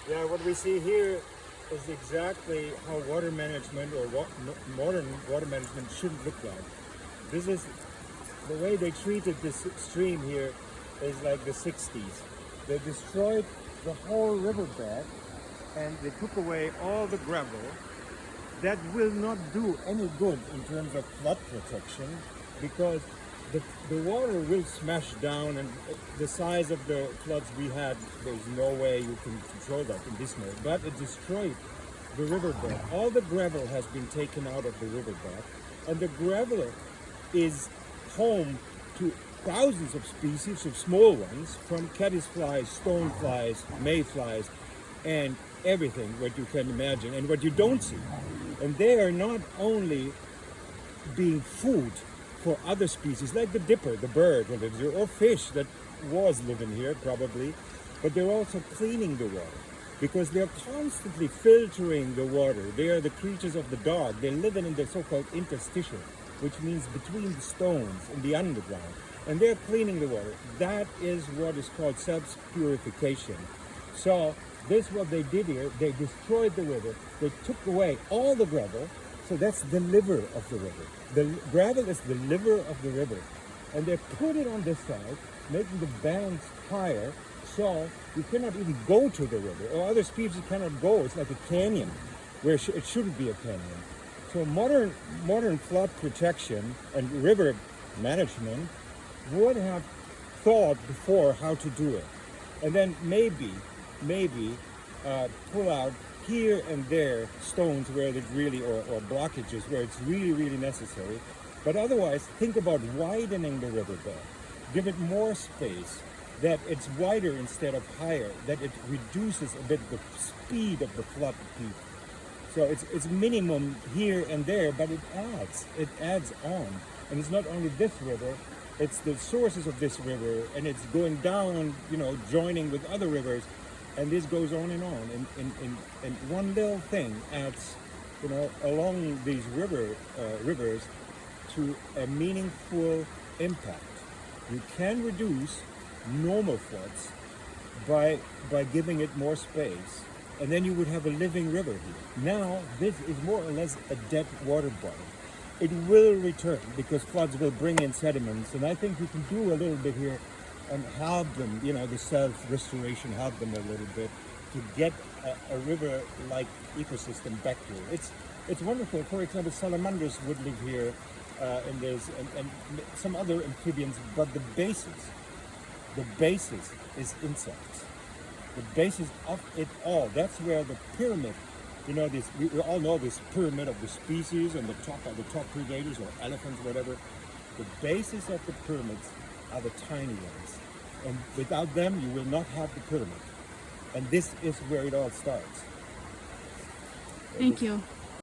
Yeah, what we see here is exactly how water management or modern water management should look like. This is the way they treated this stream here is like the 60s. They destroyed the whole riverbed and they took away all the gravel. That will not do any good in terms of flood protection because the water will smash down, and the size of the floods we had, there's no way you can control that in this mode. But it destroyed the riverbed. All the gravel has been taken out of the riverbed, and the gravel is home to thousands of species of small ones, from caddisflies, stoneflies, mayflies, and everything what you can imagine and what you don't see. And they are not only being food for other species like the dipper, the bird that lives here, or fish that was living here probably, but they're also cleaning the water because they're constantly filtering the water. They are the creatures of the dark. They live in the so-called interstitial, which means between the stones in the underground, and they're cleaning the water. That is what is called self-purification. So this is what they did here. They destroyed the river. They took away all the gravel. So that's the liver of the river. The gravel is the liver of the river. And they put it on this side, making the banks higher, so you cannot even go to the river, or other species cannot go. It's like a canyon, where it shouldn't be a canyon. So modern flood protection and river management would have thought before how to do it. And then maybe pull out here and there stones where it really, or blockages where it's really necessary. But otherwise, think about widening the riverbed. Give it more space, that it's wider instead of higher, that it reduces a bit the speed of the flood peak. So it's minimum here and there, but it adds on. And it's not only this river, it's the sources of this river, and it's going down, joining with other rivers. And this goes on and on, and one little thing adds, along these rivers to a meaningful impact. You can reduce normal floods by giving it more space, and then you would have a living river here. Now, this is more or less a dead water body. It will return because floods will bring in sediments, and I think we can do a little bit here and help them, the self-restoration, help them a little bit to get a river-like ecosystem back here. It's wonderful. For example, salamanders would live here in this, and some other amphibians, but the basis is insects. The basis of it all. That's where the pyramid, we all know this pyramid of the species, and the top are the top predators, or elephants, whatever. The basis of the pyramids are the tiny ones, and without them you will not have the pyramid, and this is where it all starts. Thank you.